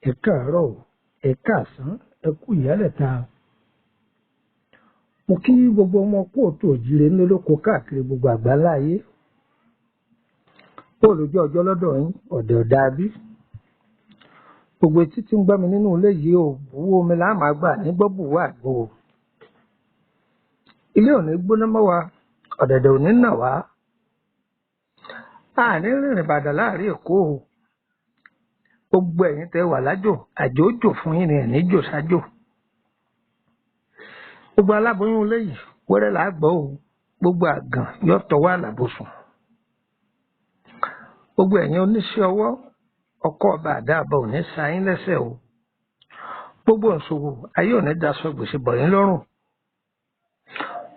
Ẹ káàárọ̀, ẹ káàsán, ẹ kú ìyálẹ̀ta. Mo kí gbogbo ọmọ kóòtù òjíire nílòkó káàkiri gbogbo àgbáláyé. Bóòlù jẹ́ ọjọ́ lọ́dọ̀ yín, ọ̀dẹ̀ ọ̀dà bí. Gbogbo etí tí ń gbọ́ mi nínú ilé yìí ò buwó omi láàmú àgbà ní gbọ́bùwá àgbo. Ilé ò ní gbóná mọ́ wa, ọ̀dẹ̀dẹ̀ ò ní nà wá. Àní rìnrìn bàdà láàrin Èkó o. Gbogbo ẹ̀yin tẹ́ wà lájò, àjò jò fún yín ni ẹ̀ ní jò sájò. Gbogbo aláboyún ilé yìí wẹ́rẹ́ là á gbọ́ o. Gbogbo àgàn yóò tọwọ́ àlàbòsùn. Gbogbo ẹ̀yin oníṣẹ́ ọwọ́, ọkọ̀ ọba àdáàbọ̀ ò ní sa yín lẹ́sẹ̀ o. Gbogbo ìṣòwò ayé ò ní daṣọ gbèsè bọ̀ yín lọ́rùn.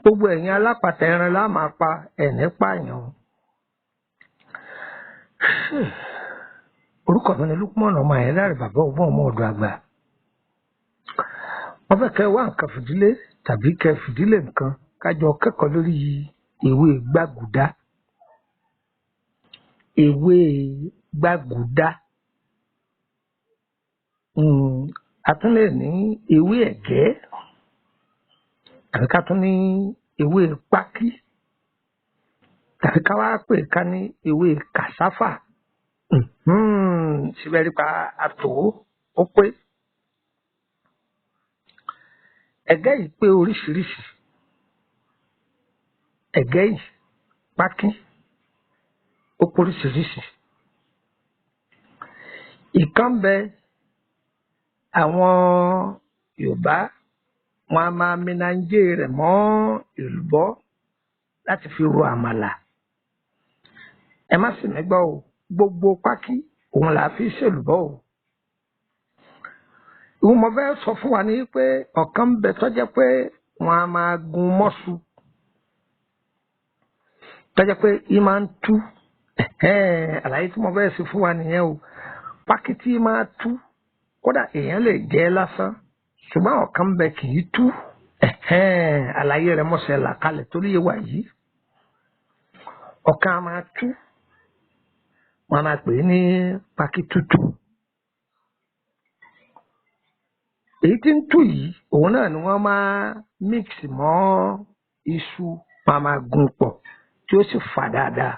Gbogbo ẹ̀yin alápàtà ẹran lá máa pa ẹ̀ní pààyàn. Orúkọ mi ni Lukman ọmọ Ayéláre bàbá ọgbọ́n ọmọ ọ̀dọ̀ àgbà. Wọ́n fẹ́ kẹ́ wá nǹkan fìdílé tàbí kẹ́ fìdílé nǹkan kájọ kẹ́kọ̀ọ́ lórí ewé gbàgùdá. Ewé gbàgùdá. A tún lè ní ewé ẹ̀gẹ́ tàbí ká tún ní ewé pákí tàbí ká wá pè ká ní ewé Cassava. Síbẹ̀ rí pa àtò ó pé. Ẹ̀gẹ́ yìí pé oríṣiríṣi. Ẹ̀gẹ́ yìí pákí ó pé oríṣiríṣi. Ìkan bẹ àwọn Yorùbá wọn a máa mìnàjé rẹ̀ mọ́ èlùbọ́ láti fi ro àmàlà. Ẹ má sì mí gbọ́ o, gbogbo pákí òun là á fi ṣèlùbọ́ o. Ìwọ̀n mo fẹ́ sọ fún wa ní pé ọ̀kan bẹ tó jẹ́ pé wọn a máa gun mọ́ṣu tó jẹ́ pé í máa ń tú. Àlàyé tí mo fẹ́ ṣe fún wa nìyẹn o. Pákí tí máa tú kódà èèyàn lè jẹ lásán ṣùgbọ́n ọ̀kan bẹ kì í tú. Àlàyé rẹ̀ mọ̀ṣẹ́ là kalẹ̀ torí yé wà yìí. Ọ̀kan a máa tú wọn máa pè é ní pákí tútù. Èyí tí ń tú yìí òun náà ni wọ́n máa mix mọ́ iṣu, wọn máa gun pọ̀ tí ó sì fà dáadáa.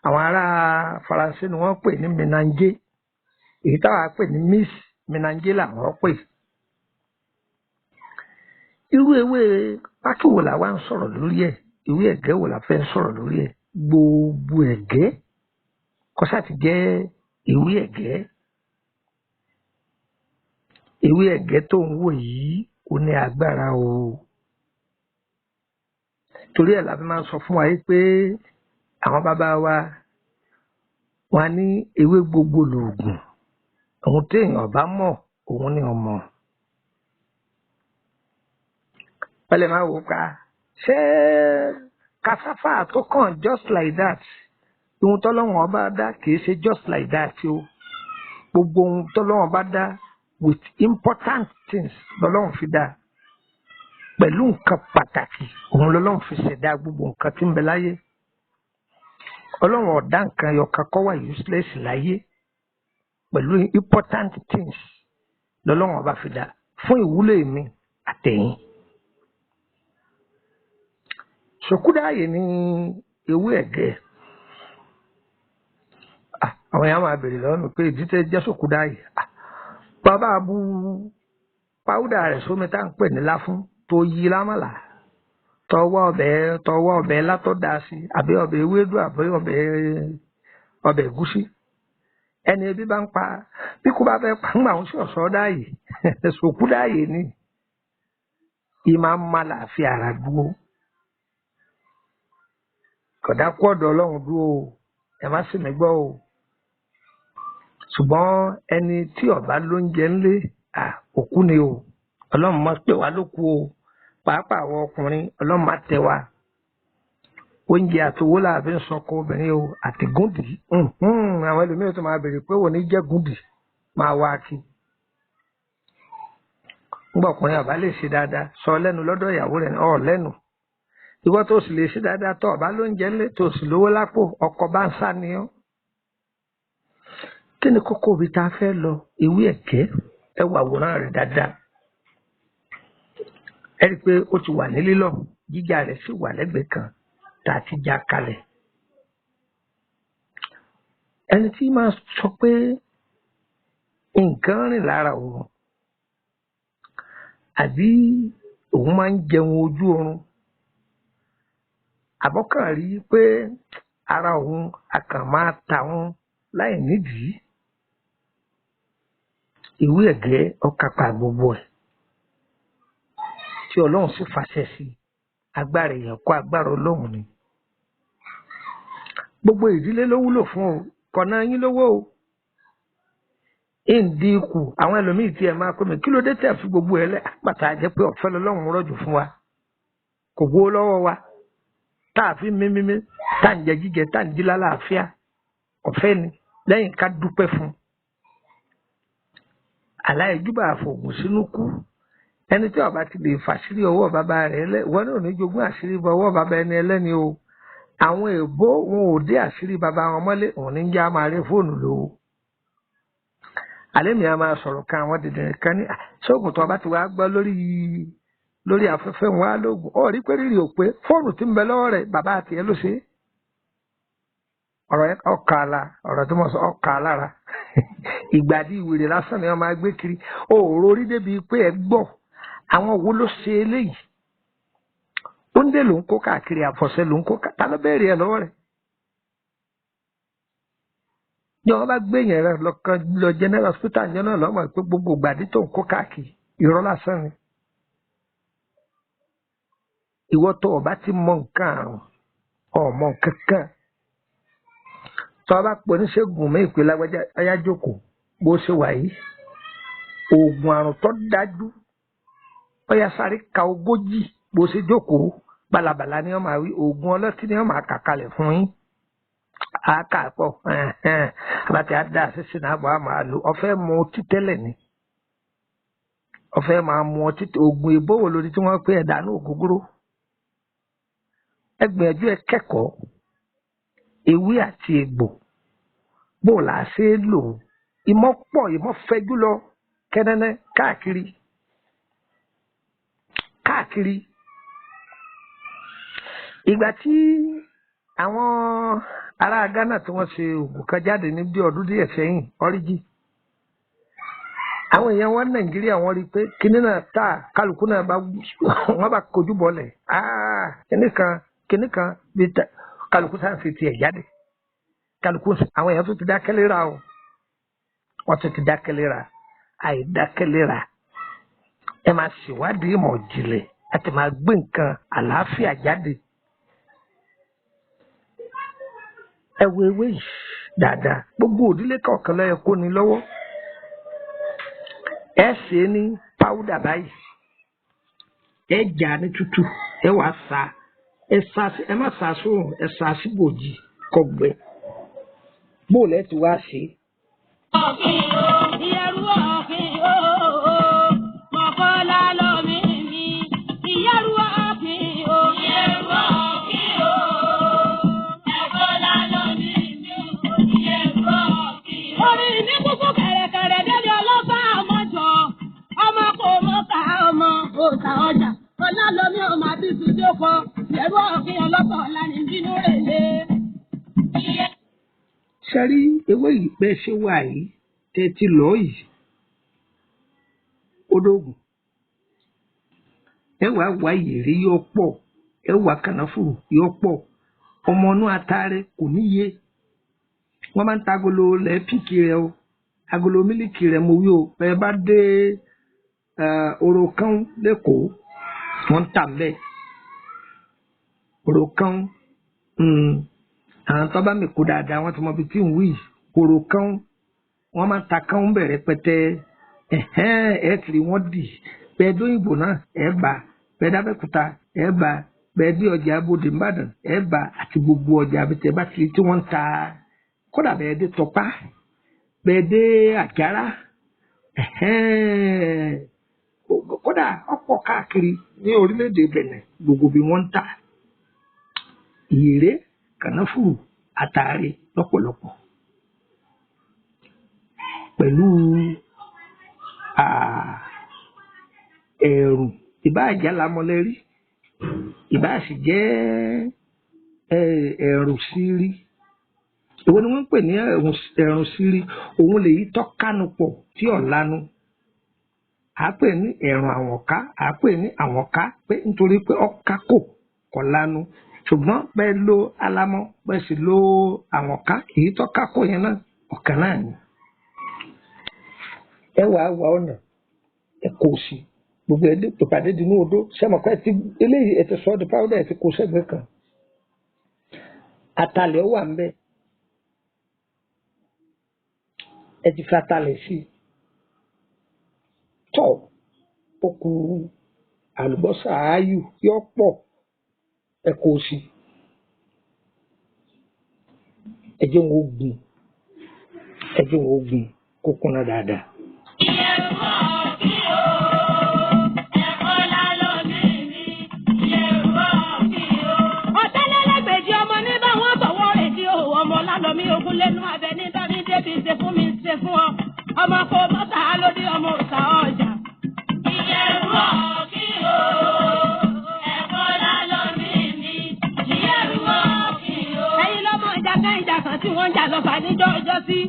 Àwọn ará Faransé ni wọ́n pè ní ménangé. Èyí táwa pè ní mix ménangé làwọn pè. Irú ewé pákí wo la wá ń sọ̀rọ̀ lórí ẹ̀? Ewé ẹ̀gẹ́ wo la fẹ́ ń sọ̀rọ̀ lórí ẹ̀? Gbogbo ẹ̀gẹ́ kọ́sá ti jẹ́ ewé ẹ̀gẹ́. Ewé ẹ̀gẹ́ tó ń wò yìí ó ní agbára o. Torí ẹ̀ la fi máa ń sọ fún wa yìí pé àwọn bàbá wa wọn ní ewé gbogbo lòògùn. Ohun téèyàn bá mọ̀ òun ni ọmọ. Wọ́n lè máa wò ká ṣé Cassava tó kàn just like that. Ohun tọ́lọ́run ọba dá kìí ṣe just like that o. Gbogbo ohun tọ́lọ́run ọba dá with important things lọ́lọ́run fi dá. Pẹ̀lú nǹkan pàtàkì òun lọ́lọ́run fi ṣẹ̀dá gbogbo nǹkan tí ń bẹ láyé. Ọlọ́run ọ̀dá nǹkan ẹyọkan kó wà useless láyé. Pẹ̀lú important things lọ́lọ́run ọba fi dá fún ìwúlò èmi àtẹ̀yìn. Ṣòkúdáyè ní ewé ẹ̀gẹ́. Àwọn èèyàn máa bèrè lọ́wọ́ mi pé ìdí tẹ́ jẹ́ ṣòkúdáyè. Bàbá bu páúdà rẹ̀ sómi tá à ń pè ní láfún tó yí lámàlà. Tọwọ́ ọbẹ̀ látọ̀ dá sí àbí ọbẹ̀ ewédú àbí ọbẹ̀ ẹ̀gúsí. Ẹni ebi bá ń pa bí kò bá fẹ́ pa ńgbà ń ṣọ̀ṣọ́ dáyè ṣòkúdáyè ni. Ìmọ̀ àmàlà fi ara dúró. Kódà kú ọ̀dọ̀ Ọlọ́run dúró o, ẹ má sì mí gbọ́ o. Ṣùgbọ́n ẹni tí ọba ló ń jẹ ńlé òkú ni o. Ọlọ́run má pè wá lókú o. Pàápàá àwọn ọkùnrin Ọlọ́run má tẹ wa. oúnjẹ àtowó làbí ń sọkọ obìnrin o àti gúndì àwọn ẹlòmíràn tó máa béèrè pé wò ní jẹ́ gúndì máa wá kí nígbà ọkùnrin àbá lè ṣe dáadáa sọ lẹ́nu lọ́dọ̀ ìyàwó rẹ̀ ọ̀ lẹ́nu ìwọ tó sì lè ṣe dáadáa tó ọba lóúnjẹ ńlẹ̀ tó sì lówó lápò ọkọ bá ń sá ni ọ́. kí ni kókó ibi tá a fẹ́ lọ ewé ẹ̀gẹ́ ẹ wà àwòrán rẹ̀ dáadáa ẹ rí i pé ó ti wà ní lílọ̀ jíjà rẹ̀ sì wà lẹ́gbẹ̀ẹ́ kan tá a ti já kalẹ̀. ẹni tí máa sọ pé nǹkan rìn lára òun àbí òun máa ń jẹun ojú oorun àbọ́kàn rí i pé ara òun akàn máa ta òun láì nídìí ìwé ẹ̀gẹ́ ọ̀kápá gbogbo ẹ̀ tí ọlọ́run sì fàṣẹ sí agbára èèyàn kó agbára ọlọ́run ni gbogbo ìdílé ló wúlò fún o kọ̀nà yín lówó o ìdí ikù àwọn ẹlòmíì tí ẹ máa pè mí kí ló dé tẹ̀ fi gbogbo ẹ lẹ́ àpàtà jẹ́ pé ọ̀fẹ́ lọ́lọ́run rọ̀jò fún wa kò gbówó lọ́wọ́ wa tá a fi mímímí tá à ń jẹ jíjẹ tá à ń jí lálàáfíà ọ̀fẹ́ ni lẹ́yìn ká dúpẹ́ fún un. aláìjúbà àfògùn sínú kú ẹni tí ọba ti lè fàṣírí ọwọ́ bàbá rẹ̀ lẹ́ wọ́n náà ní jogún àṣírí ọwọ́ bàbá ẹni ẹlẹ́ni o àwọn èèbó wọn ò dé àṣírí bàbá wọn mọ́lé òun ní jẹ́ àmà rí fóònù lò ó. alẹ́ mi a máa sọ̀rọ̀ kan àwọn dìndín kan ní ṣóògùn tó ọba ti wá gbọ́ lórí afẹ́fẹ́ wọn á lóògùn ó rí pé rírì ò pé fóònù tí ń bẹ lọ́wọ́ rẹ̀ bàbá àti ẹ ló ṣe é. ọ̀rọ̀ ọkà àlà ọ̀rọ̀ tó mọ̀ sọ ọkà àlára ìgbàdí ìwèrè lásán ni wọ́n máa gbé kiri òòrò orí débi pé ẹ gbọ́ àwọn wo ló ṣe eléyìí oúnjẹ ló ń kó káàkiri àfọ̀ṣẹ́ ló ń kó ta ló bẹ̀rẹ̀ ẹ lọ́wọ́ rẹ̀ ní wọ́n bá gbé yẹn rẹ̀ lọ general hospital yẹn náà lọ́mọ pé gbogbo ìgbàdí tó ń kó káàkiri irọ́ lásán ni ìwọ tó o bá ti mọ nǹkan àrùn ọmọ kankan tọ́ bá pọ̀ oníṣègùn mi ìpè lágbájá ayájókòó bó ṣe wà yìí oògùn àrùn tó dájú ọyá sáré ka 40 bó ṣe jókòó balabala ni wọ́n máa wí oògùn ọlọ́tí ni wọ́n máa kà kalẹ̀ fún yín àákàpọ̀ àbàtì àdá àṣìṣe náà bọ̀ á máa lò ọ̀fẹ́ mu ọtí tẹ́lẹ̀ ni ọ̀fẹ́ máa mu ọtí oògùn ìbówò lórí tí wọ́n pè ẹ̀dá ní ògógóró ẹgbẹ̀ẹ́jú ẹ kẹ́kọ̀ọ́ ewé àti egbò bó la ṣe é lò ìmọ̀ pọ̀ ìmọ̀ fẹjú lọ kẹ́nẹ́nẹ́ káàkiri ìgbà tí àwọn ará Ghana tí wọ́n ṣe oògùn kan jáde ní bí ọdún díẹ̀ sẹ́yìn ọ́ríjì àwọn èèyàn wọn Nàìjíríà wọ́n rí i pé kinní náà tà kálukú náà wọ́n bá kojú bọ́lẹ̀ kinní kan bí kálukú sáà fi tiẹ̀ jáde kálukú àwọn èèyàn tó ti dákẹ́lẹ́ ra o wọ́n tó ti dákẹ́lẹ́ ra àìdákẹ́lẹ́ ra ẹ máa ṣèwádìí ìmọ̀ ìjìnlẹ̀ ẹ ti máa gbé nǹkan àlàáfíà jáde ẹ wo ewé yìí dáadáa gbogbo òdílé kọ̀ọ̀kan lọ́yẹ kó ní lọ́wọ́ ẹ ṣe é ní páúdà báyìí ẹ jà ní tútù ẹ wàá sa ẹ má sa sóòrùn ẹ sa síbòjì kọgbẹ bóòlù ẹ ti wá ṣe. Ọjà ọlá lomi ọmọ àti ìtújókòó ẹrú ọ̀gbìn ọlọ́pàá ọ̀la ní bínú rẹ̀ lé. Ṣẹ́rí ewé yìí pé ṣé wà yìí tẹ́tí lọ́ yìí odóògùn ẹ wàá wá ìyèrè yóò pọ̀ ẹ wàá kànáfùrù yóò pọ̀ ọmọ inú atare kò níye wọ́n máa ń ta agolo lẹ́ẹ̀pìkì rẹ o agolo mílíkì rẹ mo wí o bẹ́ẹ̀ bá dé Òròkàn lẹ́kọ̀ọ́ wọ́n ń tà bẹ́ẹ̀ Òròkàn àwọn tó bá mi kó dáadáa wọ́n ti mọ ibi tí ń wí Òròkàn wọ́n máa ń ta kán bẹ̀rẹ̀ pẹ́tẹ́ ẹ̀ kiri wọ́n dì bẹ́ẹ̀ dóyìnbó náà ẹ̀ bá bẹ́ẹ̀ dábẹ́kúta ẹ̀ bá bẹ́ẹ̀ dé ọjà Abódè Ìbàdàn ẹ bá àti gbogbo ọjà àbítẹ bá ti tí wọ́n ń ta kódà bẹ́ẹ̀ dé Tọ́pá bẹ́ẹ̀ dé Àjàrà kódà ọ̀pọ̀ káàkiri ní orílẹ̀-èdè Benin gbogbo bí wọ́n ń tà ìyèrè kànáfùrù àtàrí lọ́pọ̀lọpọ̀ pẹ̀lú ẹ̀rù ìbáàjá lamọ́lẹ́rí ìbáàsì jẹ́ ẹ̀rù sírí èwo ni wọ́n ń pè ní ẹ̀rù sírí òun lè yí tọ́kánu pọ̀ tí ọ̀lanu à pè ní ẹ̀rùn àwọ̀ká à pè ní àwọ̀ká pé nítorí pé ọ̀ká kò lanu ṣùgbọ́n bẹ́ẹ̀ lo alámọ́ bẹ́ẹ̀ sì lo àwọ̀ká èyí tọ́ká kò yẹn náà ọ̀kan náà ni. ẹ wà ọ̀nà ẹ kò sí gbogbo ẹ pèpàdé di ní odó sẹ́mọ̀kọ́ ẹ ti eléyìí ẹ ti sọ ọ́ di powder ẹ ti kó sẹ́gbẹ̀ẹ́ kan atalẹ̀ wà ń bẹ ẹ ti fi atalẹ̀ sí tọ́ ó kù àlùbọ́sà áyù yọ pọ̀ ẹ kó sí ẹ jẹ́ wọn ó gbìn kó kúnná dáadáa. Mi ogun lẹ́nu abẹ ní tọ́ni débi ṣe fún mi ṣe fún ọ ọmọ kò mọ́ta lórí ọmọ òòṣà ọjà. Ìyẹ̀rù ọ̀kí o ẹ̀kọ́ lálọ́ mi ìyẹ̀rù ọ̀kí o. Ẹ̀yin lọ́mọ ìjà kan tí wọ́n ń jà lọ́fà níjọ́ ọjọ́ sí.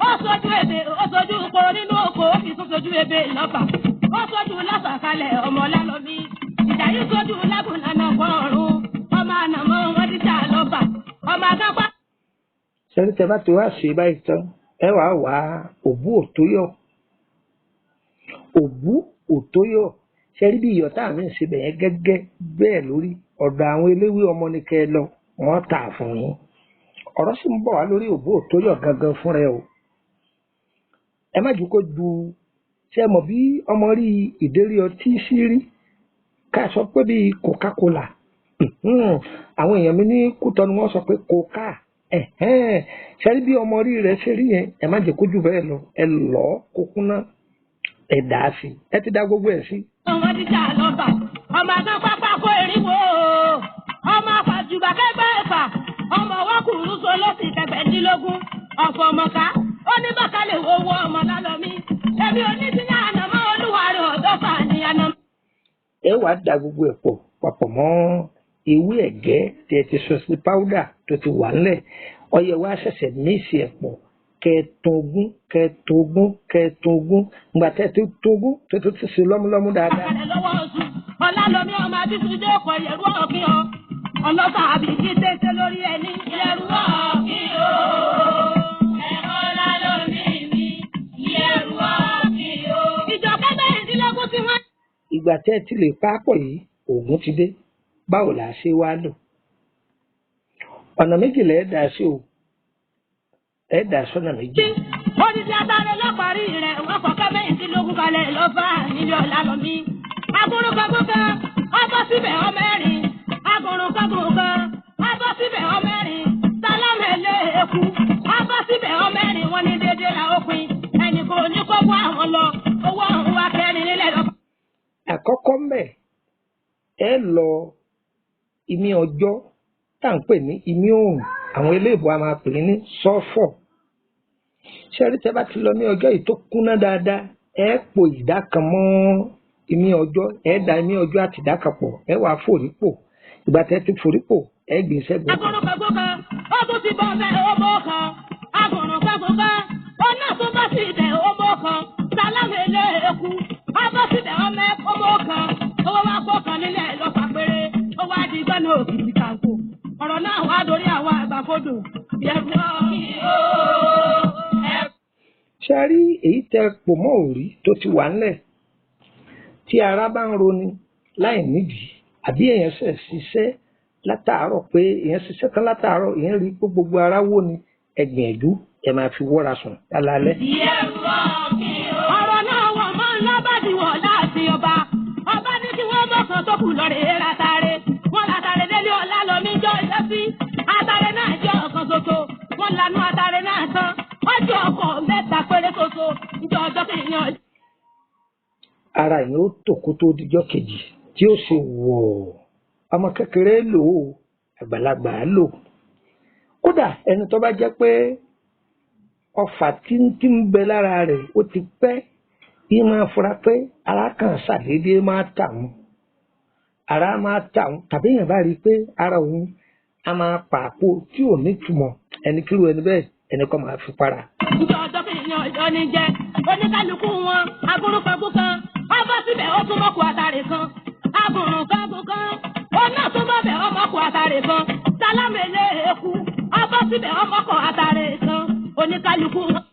Ó sojú ebè ó sojú oko nínú oko ó fi tún sojú ebè lọ́fà. Ó sojú lọ́fà kalẹ̀ ọmọ lálọ́ mi. Ìjà yìí sojú lágùnlànà fọ́ọ̀rùn ọmọ ànàmọ́ wọn ti jà lọ́fà ọmọ akápá. Sẹ́ni tẹ́ bá ti wá ṣe báyìí tán ẹ wá wá òbú òtóyọ̀ ṣẹ́rí bí iyọ̀ tá à ń ṣe bẹ̀yẹn gẹ́gẹ́ bẹ́ẹ̀ lórí ọ̀dọ̀ àwọn eléwé ọmọ ní kẹ́ ẹ lọ wọ́n tà fún yín ọ̀rọ̀ sì ń bọ̀ wá lórí òbú òtóyọ̀ gangan fún rẹ o ẹ má jù kó ju ṣe mọ̀ bí ọmọ rí ìdérí ọtí sí rí ká sọ pé bí Coca-Cola àwọn èèyàn mi ní Kútọ́ ni wọ́n sọ pé Coca ṣẹ́rí bí ọmọ rí rẹ̀ ṣe rí yẹn ẹ má jẹ́ kójú bẹ́ẹ̀ lọ ẹ lọ́ kó kúnná ẹ dà á sí ẹ ti dá gbogbo ẹ̀ sí. ọmọ díjà lọ́ba ọmọ àgbọn pápá kó eriwo ọmọ àfàjùbà kẹgbẹ́ ẹ̀fà ọmọ wọ́kùnrin so lọ́sì kẹgbẹ́dínlógún ọ̀fọ̀ ọmọká ó ní bàkà lè wo owó ọmọ lálọ́ mi ẹbí oníṣìyà ànàmọ́ olúwarí ọ̀dọ́fà ní ànàmọ́. ẹ wàá da gbogbo ẹ̀ pọ̀ papọ̀ mọ́ ewé ẹ̀gẹ́ tí ẹ ti sọ sí páúdà tó ti wà ńlẹ̀ ọyẹ wa ṣẹ̀ṣẹ̀ míìsì ẹ̀ pọ̀ kẹẹ̀tọ́gún ìgbà tẹ́ ti tógún tó ti ṣe lọ́múlọ́mú dáadáa. ọlálọ́mí ọmọ abísúndé ọkọ̀ yẹ̀rú ọ̀kìn ọ ọlọ́sà àbíkí tẹ́tẹ́ lórí ẹni yẹ̀rú ọ̀kìn o ẹ̀kọ́ ọlálọ́mí mi yẹ̀rú ọ̀kìn o. ìjọ kẹgbẹ́rìndínlógún tí wọ́n. ìgbà tẹ́ ti lè pápọ̀ yìí ògùn ti dé báwo là á ṣe wá lò ọ̀nà méjìlá ẹ̀ dà sí o ẹ̀ dà sọ́nà méjì. Odidi adáre lọ́parí rẹ̀ wọ́n kọ́ kẹ́mẹ́yìndínlógún kalẹ̀ lọ́fà nílé ọ̀la lọ mí. Agúnrúnkagún kan, ọbọ̀ síbẹ̀ ọmẹ́rin. Agúnrúnkagún kan, ọbọ̀ síbẹ̀ ọmẹ́rin. Sálámẹ̀lẹ́ eku, ọbọ̀ síbẹ̀ ọmẹ́rin. Wọ́n ní dédé la òpin. Ẹnì kò ní kó wá àwọn lọ. Owó ọ̀hún wá kẹrin nílẹ̀ lọ. Àkọ́kọ́ mbẹ̀ ẹ lọ ìmí ọjọ́ tá à ń pè ní ìmí òòrùn àwọn eléèbó a máa pè ní sọ́fọ̀. Ṣẹ́rí tẹ́ bá ti lọ ní ọjọ́ yìí tó kúnná dáadáa ẹ po ìdá kan mọ́ ìmí ọjọ́ ẹ da ìmí ọjọ́ àti ìdá kan pọ̀ ẹ wàá forípò ìgbà tẹ́ ti forípò ẹ gbé sẹ́gbẹ̀ẹ́. Agúnrúnkagún kan ó tún ti bọ́ bẹ́ẹ̀ ó bọ́ kan agúnrúnkagún kan ó náà tún bá sí ibẹ̀ ó bọ́ kan sálámẹ̀lẹ́ eku ó bọ́ síbẹ̀ ọmọ kan owó wá kó kan nílẹ̀ lọ́fà péré ó wá di gbọ́nà òkìtì kàǹkó ọ̀rọ̀ náà wá dorí àwọn àgbàfodò yẹ̀rù ọ̀kìn o. Ṣé rí èyí tẹ pò mọ́ òrí tó ti wà ńlẹ̀ tí ara bá ń roni láì nídìí àbí èèyàn ṣe ṣiṣẹ́ látàárọ̀ pé èèyàn ṣiṣẹ́ kan látàárọ̀ èèyàn rí pé gbogbo ara wó ni ẹgbìyànjú ẹ máa fi wọ́ra sùn lálálẹ́. ọ̀rọ̀ náà wọ̀ mọ́ ńlábàdìwọ̀ láti ọba ní kí wọ́n mọ̀kàn tó kù lọ́rẹ̀ látàrí wọ́n látàrí sí atare náà jẹ́ ọ̀kan ṣoṣo wọ́n lanú atare náà tán ọjọ́ ọkọ̀ mẹ́ta péré ṣoṣo níjọ́ ọjọ́ kìíní ọjọ́. ara yìí ó tò kó tó dijọ́ kejì tí ó ṣe wọ̀ ọmọ kékeré lò ó àgbàlagbà lò kódà ẹni tó bá jẹ́ pé ọfà tí ń bẹ lára rẹ̀ ó ti pẹ́ yìí máa fura pé ara kan ṣàdédé máa tà wọ́n ara máa tà wọ́n tàbí èèyàn bá rí i pé ara òun a máa pààpò tí ò ní túmọ̀ ẹni kíru ẹni bẹ́ẹ̀ ẹni kan máa fi para. níjọ́ ọjọ́ kìíní ọjọ́ ní jẹ́ oníkálukú wọn agúrúkọ̀gbù kan ọbọ̀ síbẹ̀ ó tún mọ́kù àtàrè kan agúrúkọ̀gbù kan ó náà tún bọ̀ bẹ̀ ọmọkù àtàrè kan sálámẹ̀lẹ̀ èkú ọbọ̀ síbẹ̀ ọmọkù àtàrè kan oníkálukú wọn.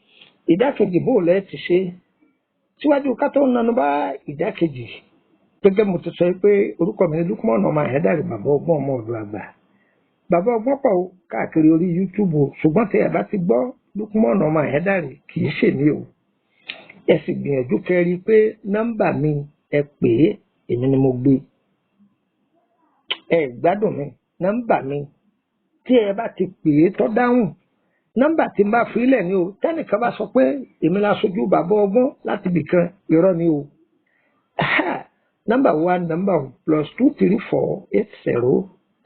ìdákejì bó lẹ ti ṣe síwájú ká tó nanu bá ìdákejì gẹ́gẹ́ mo ti sọ pé orúkọ mi ní Lukman ọmọ Ayédáre bàbá ọgbọ́n ọmọ ọ̀dọ̀ àgbà bàbá ọgbọ́n pọ̀ káàkiri orí YouTube ṣùgbọ́n tí ẹ bá ti gbọ́ Lukman ọmọ Ayédáre kì í ṣèmi o ẹ sì gbìyànjú kẹrí pé nọ́mbà mi ẹ pè é èmi ni mo gbé ẹ gbádùn mi nọ́mbà mi tí ẹ bá ti pè é tó dáhùn nọ́mbà tí n bá fi ilẹ̀ ni o tẹ́nìkan bá sọ pé èmi la ṣojú bàbá ọgbọ́n láti ibìkan irọ́ ni o nọ́mbà wa nọ́mbà +23480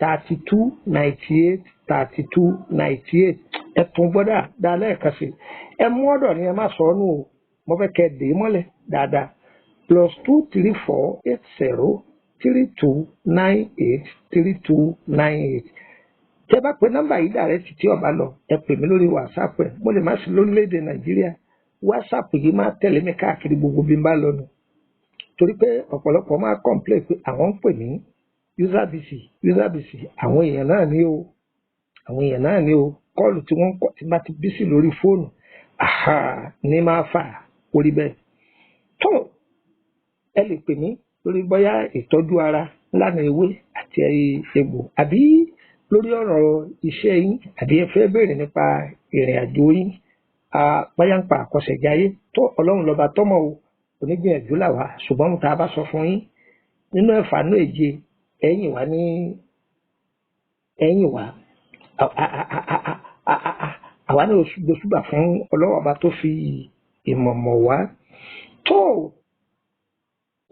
32 98 32 98 ẹ tún gbọ́dọ̀ dáadáa ẹ̀kan sí ẹ mú ọ̀dọ̀ ni ẹ má sọ ọ́nù o mo fẹ́ kẹ́ ẹ dè é mọ́lẹ̀ dáadáa +23480 32 98 32 98 tẹ́ bá pe nọ́mbà yìí dàrẹ́ tí ọba lọ ẹ pè mí lórí WhatsApp ẹ mo lè má sí lórílẹ̀‐èdè Nàìjíríà WhatsApp yìí máa tẹ̀lé mi káàkiri gbogbo bí n bá lọ nù torí pé ọ̀pọ̀lọpọ̀ máa complain pé àwọn ń pè mí user busy àwọn èèyàn náà ni o kọ́ọ̀lù tí wọ́n ń kọ́ tí bá ti busy lórí fóònù ní máa fà orí bẹ́ẹ̀ tó ẹ lè pè mí lórí bóyá ìtọ́jú ara lánàá ewé àti egbò àbí lórí ọ̀rọ̀ iṣẹ́ yín àbí ẹ fẹ́ béèrè nípa ìrìn àjò yín bóyá ń pa àkọsẹ̀jáyé tó ọlọ́run lọ́ba tọ́mọ̀ o onígbìyànjú làwà ṣùgbọ́n mo ta bá sọ fún yín nínú ẹ̀fánú èje ẹ̀yìn wá àwa ní oṣùgbà fún ọlọ́wọ́ ọba tó fi ìmọ̀mọ̀ wá tó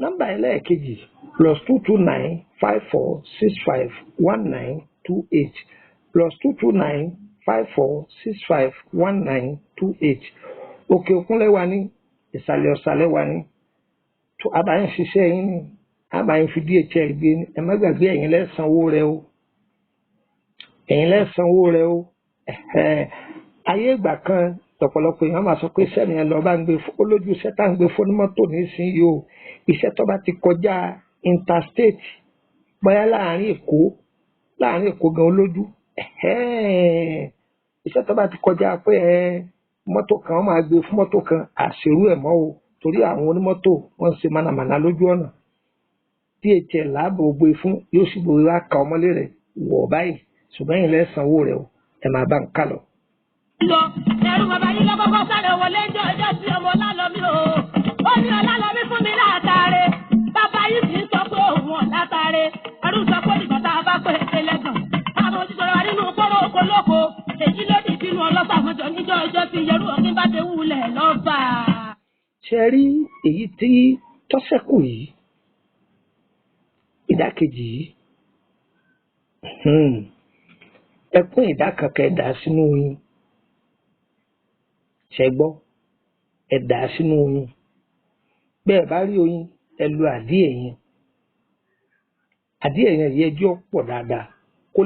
nọ́mbà ẹlẹ́ẹ̀kejì +229 54 65 19 28 +229 54 65 19 28 òkè òkun lẹ́wà ní ìsàlẹ̀ ọ̀sàlẹ̀ wa ní tó àbáyé ṣiṣẹ́ yín ní àbáyé fi DHL gbé ní ẹ má gbàgbé ẹ̀yin lẹ́sanwó rẹ o ayé ìgbà kan lọ́pọ̀lọpọ̀ èèyàn máa sọ pé sẹ́ni ẹ lọ bá ń gbé olójú iṣẹ́ tá ń gbé fún mọ́tò nísìnyí o iṣẹ́ tó bá ti kọjá interstate bóyá láàrin Èkó gan olójú iṣẹ́ tó bá ti kọjá pé mọ́tò kan wọ́n máa gbé fún mọ́tò kan àṣírú ẹ̀ mọ́ o torí àwọn onímọ́tò wọ́n ń ṣe mànàmáná lójú ọ̀nà DHL láàbò gbé fún yóò sì gbé wá ka ọmọlé rẹ̀ wọ̀ báyìí ṣùgbọ́n yìí lẹ́sànwó rẹ̀ o ẹ máa bá ń kà lọ. ẹrù bàbá yìí lọ́kọ́kọ́ sáré wọlé jọjọ́ sí ọmọ Ọlálọ́mí o ó ní Ọlálọ́mí fún mi látàrí bàbá yìí sì ń sọ pé òun ọ̀látàrí ẹrù sọ pé ìgbà tá a bá pè é lẹ́gàn àwọn òṣìṣẹ́ wa nínú kóró oko lóko èyí ló di bínú ọlọ́pàá àmọ́jọ níjọ́ ọjọ́ tí yẹrù ọ̀gbìn bá ti wúlẹ̀ lọ́fà. ṣe rí èyí tí tọ́sẹ̀kù yìí ìdákejì yìí ẹkún ìdá kankan ẹ̀dá sínú oyin ṣẹgbọ́ ẹ̀dá sínú oyin bẹ́ẹ̀ bá rí oyin ẹ lo àdíẹ̀ yẹn yìí ẹjọ́ pọ̀ dáadáa kó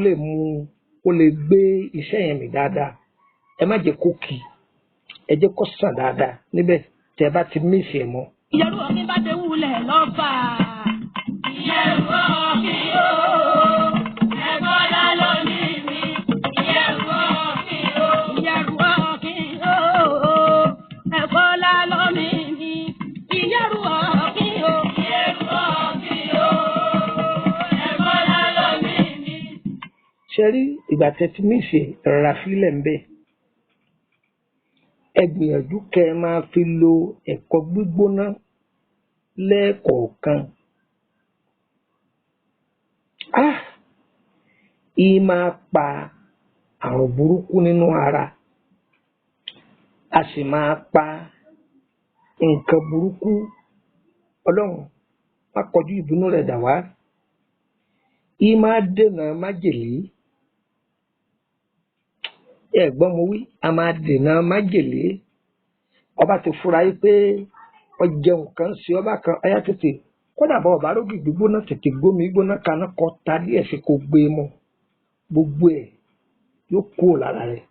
lè gbé iṣẹ́ yẹn mì dáadáa ẹ má jẹ́ kó kì ẹ jẹ́ kó sàn dáadáa níbẹ̀ tẹ́ bá ti mísì ẹ̀ mọ́. ìyẹ̀rù ọ̀gbìn bá ti wúlẹ̀ lọ́fà. ìyẹ̀rù ọ̀gbìn o ẹ̀gbọ́n Ọlálọ́mí mi ìyẹ̀rù ọ̀gbìn o ìyẹ̀rù ọ̀gbìn o ẹ̀gbọ́n Ọlálọ́mí mi ìyẹ̀rù ọ̀gbìn o ìyẹ̀rù ọ̀gbìn o ẹ̀gbọ́n Ọlálọ́mí mi. ṣe rí ìgbà tẹ́ ti mísì rárá fílẹ̀ ń bẹ́ẹ̀ ẹ gbìyànjú kẹ́ ẹ máa fi lo ẹ̀kọ gbígbóná lẹ́ẹ̀kọ̀ọ̀kan. Í máa pa àrùn burúkú nínú ara, a sì máa pa nǹkan burúkú. Ọlọ́run má kọjú ìbínú rẹ̀ dà wá. Í máa dènà májèlé. Ẹ̀gbọ́n mo wí, a máa dènà májèlé. Ọba ti fura yí pé ọjẹun kan sí ọba kan ọyá tètè kódà bá ọba rógì gbígbóná tètè gbómi gbóná kaná kọ ta díẹ̀ sí kò gbé mọ́, gbogbo ẹ̀ yóò kúrò lára rẹ̀.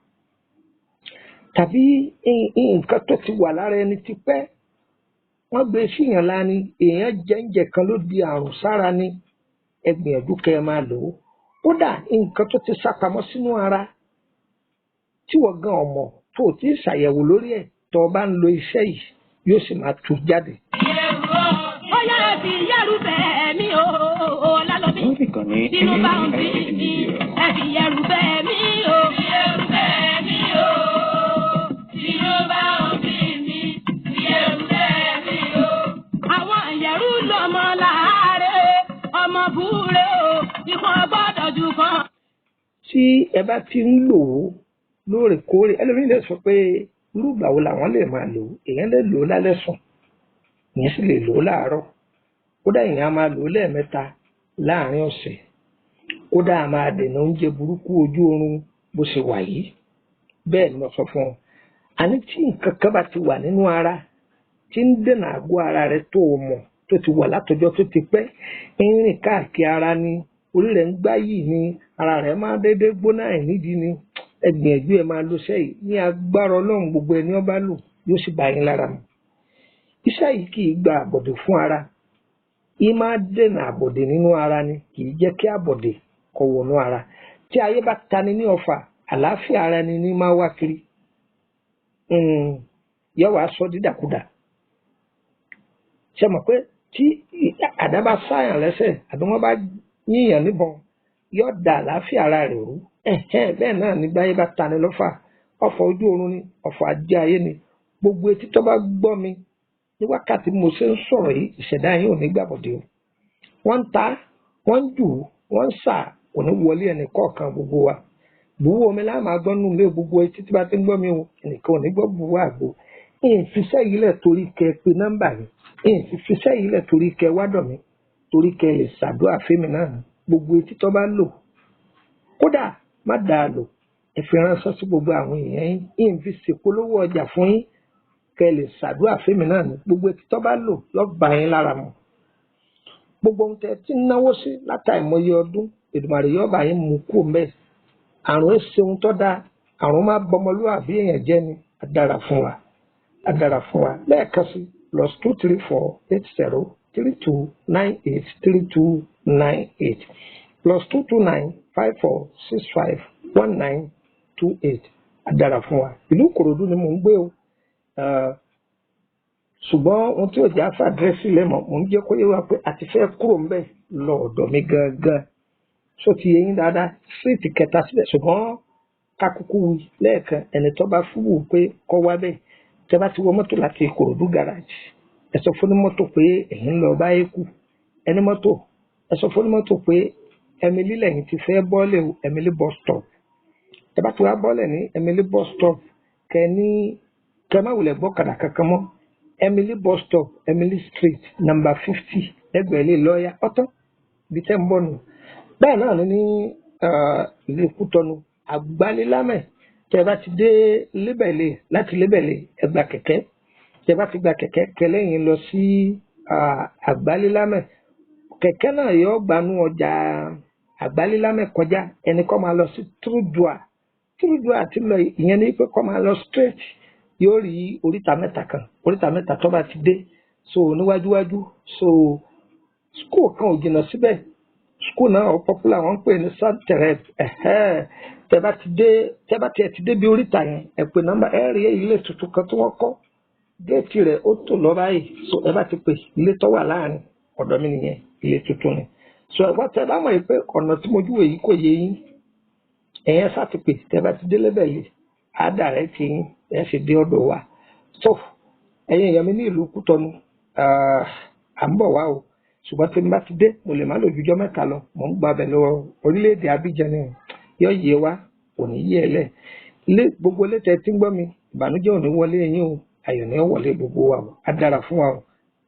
Tàbí nǹkan tó ti wà lára ẹni ti pẹ́, wọ́n gbé síyàn la ni, èèyàn jẹ́ǹjẹ̀ kan ló di àrùn sára ni, ẹ gbìyànjú kẹ́ ẹ máa lò ó. Kódà nǹkan tó ti sápamọ́ sínú ara tí wọ́n gan ọmọ tó ti ṣàyẹ̀wò lórí ẹ̀ tó bá ń lo iṣẹ́ yìí yóò sì máa tú jáde. Ó yára fi yẹ́rù bẹ́ẹ̀ mi o, lálọ́bí. Nínú bá ń bí mi, ẹ fi yẹ́rù bẹ́ẹ̀ mi o. Yẹ́rù bẹ́ẹ̀ mi o. Nínú bá ń bí mi, yẹ́rù bẹ́ẹ̀ mi o. Àwọn yẹ̀rù lọ́mọ láàárẹ̀, ọmọ búre o, ìkan gbọ́dọ̀ jù kan. Tí ẹ bá ti ń lò ó lóòrèkóòrè, ẹlòmíín lè sọ pé irú ìgbà wo làwọn lè máa lò ó. Èèyàn lè lò ó lálẹ́ sùn, èèyàn sì lè lò ó láàárọ̀. Kódà èèyàn á máa lò ó lẹ́ẹ̀mẹ́ta láàárín ọ̀sẹ̀. Kódà á máa dènà oúnjẹ burúkú ojú oorun bó ṣe wà yìí. Bẹ́ẹ̀ ni mo sọ fún ọ. Àní tí nǹkan kan bá ti wà nínú ara tí ń dènà àgọ́ ara rẹ tó o mọ̀ tó ti wà látọjọ́ tó ti pẹ́, ń rìn káàkiri ara ni, orí rẹ̀ ń gbá yìí ni, ara rẹ̀ máa dédé gbóná àìnídìí ni, ẹ gbìyànjú ẹ máa lo iṣẹ́ yìí. Ní agbára Ọlọ́run gbogbo ẹni ó bá lò yóò sì bá yín lára mu. Iṣẹ́ yìí kì í gba àbọ̀dè fún ara. Í máa dènà àbọ̀dè nínú ara ni, kì í jẹ́ kí àbọ̀dè kó wọnú ara. Tí ayé bá tani ní ọfà, àlàáfíà ara ni ní máa wá kiri. Yóò wá sọ dídàkudà. Ṣé mọ̀ pé tí àdá bá sáyàn lẹ́sẹ̀ àbí wọ́n bá yíyàn níbọn, yóò da àlàáfíà ara rẹ̀ rú. Bẹ́ẹ̀ náà ní báyé bá tani lọ́fà, ọ̀fọ̀ ojú oorun ni, ọ̀fọ̀ ajé ayé ni. Gbogbo etí tó bá gbọ́ mi ní wákàtí mo ṣe ń sọ̀rọ̀ yìí, ìṣẹ̀dá yín ò ní gbàbọ̀dé o. Wọ́n ń ta, wọ́n ń jù, wọ́n ń sà, kò ní wọlé ẹnì kọ̀ọ̀kan gbogbo wa. Bùwọ́ omi láà máa gbọ́ nù lé gbogbo etí tí bá ti ń gbọ́ mi o, ẹnìkan ò ní gbọ́ bùwọ́ àgbo. Ìfiṣẹ́ yìí lẹ̀ torí kẹ pé nọ́mbà mi, ìfiṣẹ́ yìí lẹ̀ torí kẹ wádọ̀ mi, torí kẹ lè ṣàdúrà fẹ́mi náà. Gbogbo etí tó bá lò, kódà má dáa lò, ẹ fi ránṣẹ́ sí gbogbo àwọn èèyàn yín, fi ṣèpolówó ọjà fún yín kẹ lè ṣàdúrà fẹ́mi náà ni. Gbogbo etí tó bá lò yóò bá yín lára mu. Gbogbo ohun tẹ tí ń náwó sí látàìmọye ọdún, Èdùmàrè yóò bá yín mú kúrò ńbẹ̀. Àrùn ẹ ṣeun tó dáa, àrùn máa bọmọlúwàbí èèyàn jẹ́ ni. Á dára fún wa, á dára fún wa. Lẹ́ẹ̀kan sí +2348032983298 +22954651928. Á dára fún wa. Ìlú Ìkòròdú ni mò ń gbé o. Ṣùgbọ́n ohun tí ò jẹ́ àfàdírẹ́sì lẹ́mọ̀, mò ń jẹ́ kó yé wa pé àti fẹ́ kúrò ńbẹ̀ lọ ọ̀dọ̀ mi gangan. Ṣó ti yé yín dáadáa? Síìtì kẹta síbẹ̀, ṣùgbọ́n kákúkú wí lẹ́ẹ̀kan ẹni tó bá fúwù pé kọ́ wá bẹ́ẹ̀. Tẹ́ bá ti wọ mọ́tò láti Ìkòròdú gáràjì, ẹ sọ fún onímọ́tò pé ẹ̀yin ń lọ bá Ékù. Ẹni mọ́tò, ẹ sọ fún onímọ́tò pé Emily lẹ́yìn ti fẹ́ bọ́ọ̀lẹ̀ o, Emily bus stop. Tẹ́ bá ti wá bọ́ọ̀lẹ̀ ní Emily bus stop, kẹ má wulẹ̀ gbọ́kadà kankan mọ́. Emily bus stop, Emily street, number 50, lẹ́gbẹ̀ẹ́ ilé lọ́ọ̀yà ọ̀tọ̀ bí tẹ́ ń bọ̀ nù. Bẹ́ẹ̀ náà ní ìlú Kútọ́nù, Àgbálélámẹ̀. Tẹ́ bá ti dé Lébẹ̀lé, láti Lébẹ̀lé ẹ gba kẹ̀kẹ́. Tẹ́ bá ti gba kẹ̀kẹ́ kẹlẹ́yìn lọ sí Àgbálélámẹ̀. Kẹ̀kẹ́ náà yóò gbanú ọjà Àgbálélámẹ̀ kọjá, ẹni kó máa lọ sí Trudua ti lọ ìyẹn ní pé kó máa lọ straight, yóò rí oríta mẹ́ta kan. Oríta mẹ́ta tó bá ti dé, so níwájúwájú, so school kan ò jìnnà síbẹ̀. School náà ọ̀ popular, wọ́n ń pè ní Santerep. Tẹ́ bá ti dé bí oríta yẹn, ẹ pè nọ́mbà, ẹ rí ilé tuntun kan tí wọ́n kọ́. Géètì rẹ̀ ó tò lọ báyìí, so ẹ bá ti pè ilé tó wà láàrin ọ̀dọ̀ mi nìyẹn, ilé tuntun ni. So ẹ̀gbọ́n tẹ́ bá mọ̀ pé ọ̀nà tí mo júwe yìí kò yé yín, ẹ̀yẹn sá ti pè. Tẹ́ bá ti dé Lébẹ̀lé, á direct yín, ẹ sì dé ọ̀dọ̀ wa. So ẹ̀yin èèyàn mi ní ìlú Kútọ́nù, à ń bọ̀ wá o. ṣùgbọ́n tí n bá ti dé mo lè má lò jújọ́ mẹ́ta lọ mò ń gba abẹ lọ orílẹ̀-èdè Abidjan ni yọ yé wa kò ní yé ẹ lẹ̀ gbogbo létẹ̀ tí ń gbọ́ mi ìbànújẹ́ ò ní wọlé yín o ayọ̀ ní wọlé gbogbo wa o á dára fún wa o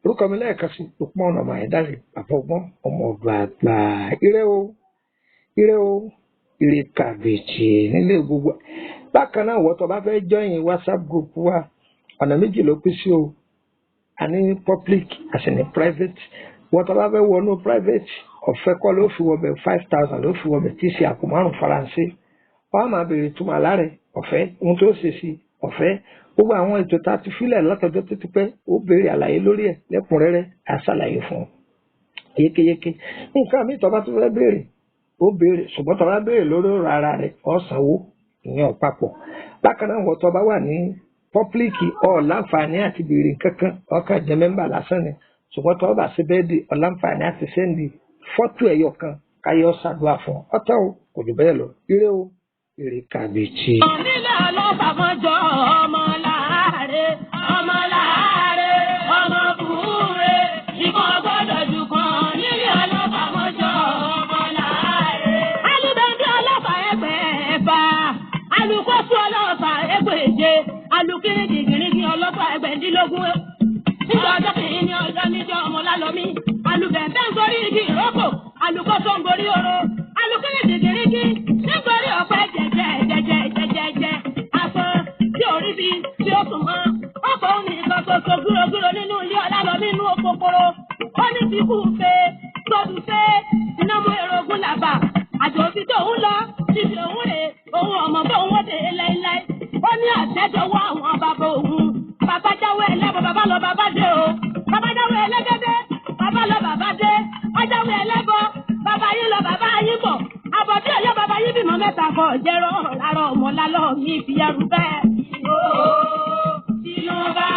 orúkọ mi lẹ́ẹ̀kan sí Lukman ọ̀nà Àyẹ̀dáre bàbá ọgbọ́n ọmọ ọ̀dọ̀ àgbà ire o ire kàbèjì nílé gbogbo bákan náà wọ́n tó bá fẹ́ join WhatsApp group wa ọ̀nà méjì ló pín sí o a ní public àti ní private wọ́n tó bá fẹ́ wọnú private ọ̀fẹ́ kọ́ ló fi wọbẹ̀ 5,000 ló fi wọbẹ̀ tí í ṣe àpò márùn faransé wọ́n máa bèrè túmọ̀ alárẹ̀ ọ̀fẹ́ ohun tó ṣe sí ọ̀fẹ́ gbogbo àwọn ètò tá a ti fílẹ̀ látọjọ́ tó ti pẹ́ ó béèrè àlàyé lórí ẹ̀ lẹ́kùnrẹ́rẹ́ àṣàlàyé fún un yékéyéké nǹkan mi tó bá tó fẹ́ béèrè ó béèrè ṣùgbọ́n tó bá béèrè lórí ọ̀rọ̀ ara rẹ̀ ó sanwó ìyẹn ọ̀pápọ̀ bákan náà wọ́n tó bá wà ní pọ́pílíkì láǹfààní àti béèrè kankan ọkàn jẹ́ mẹ́mbà lásán ni ṣùgbọ́n tó bá ṣe bẹ́ẹ̀ di láǹfààní àti sẹ́ndì fọ́tò ẹ̀yọ kan káyọ̀ ṣàdúrà fún ọ̀tọ̀ o kò jù bẹ́ẹ̀ lọ ire o ire kàbèjì. Onílé ọlọ́fàmọ́jọ́ ọmọ láàárẹ̀ ọmọ búre ìkan gbọ́dọ̀ jù kan nílé ọlọ́fàmọ́jọ́ ọmọ láàárẹ̀. Alúbẹ̀ndé ọlọ́fà ẹgbẹ́ ẹ̀fà alùkọ́sù ọlọ́fà ẹgbẹ̀je alùkìrìkìrìkì ọlọ́fà ẹgbẹ̀dínlógún. Nígbà ọjọ́ kìíní ní ọjọ́ níjọ́ ọmọ lálọ́mí alùbẹ̀ndé ń gorí igi ìrókò alùkọ́sù ń gorí oró alùkìrìkìrìkì nítorí ọ̀pẹ jẹjẹ aṣọ tí orí bí tí ó sùn mọ́ ọkọ̀ òní ìkan ṣoṣo gúrogúro nínú ilé ọ̀làlọ nínú òpópóró ó ní ti kú fẹ́ sọ́dún fẹ́ iná mú èrò ogun làbà àjò òbí tó ń lọ títí òun rè òun ọmọ bó ń wọ́dé láíláí ó ní àtẹ́jọwọ́ àwọn bàbá òun bàbá jáwé ẹlẹ́bọ̀ bàbá lọ bàbá dé o bàbá jáwé ẹlẹ́gẹ́dẹ́ bàbá lọ bàbá dé ọjáwé ẹlẹ́bọ̀ bàbá yín lọ bàbá yín bọ̀ àbọ̀dé ọ̀yọ́ bàbá yín bímọ mẹ́ta kọ jẹ́rọ lára ọmọ lálọ́ mi fi ẹrù bẹ́ẹ̀. Tí ló bá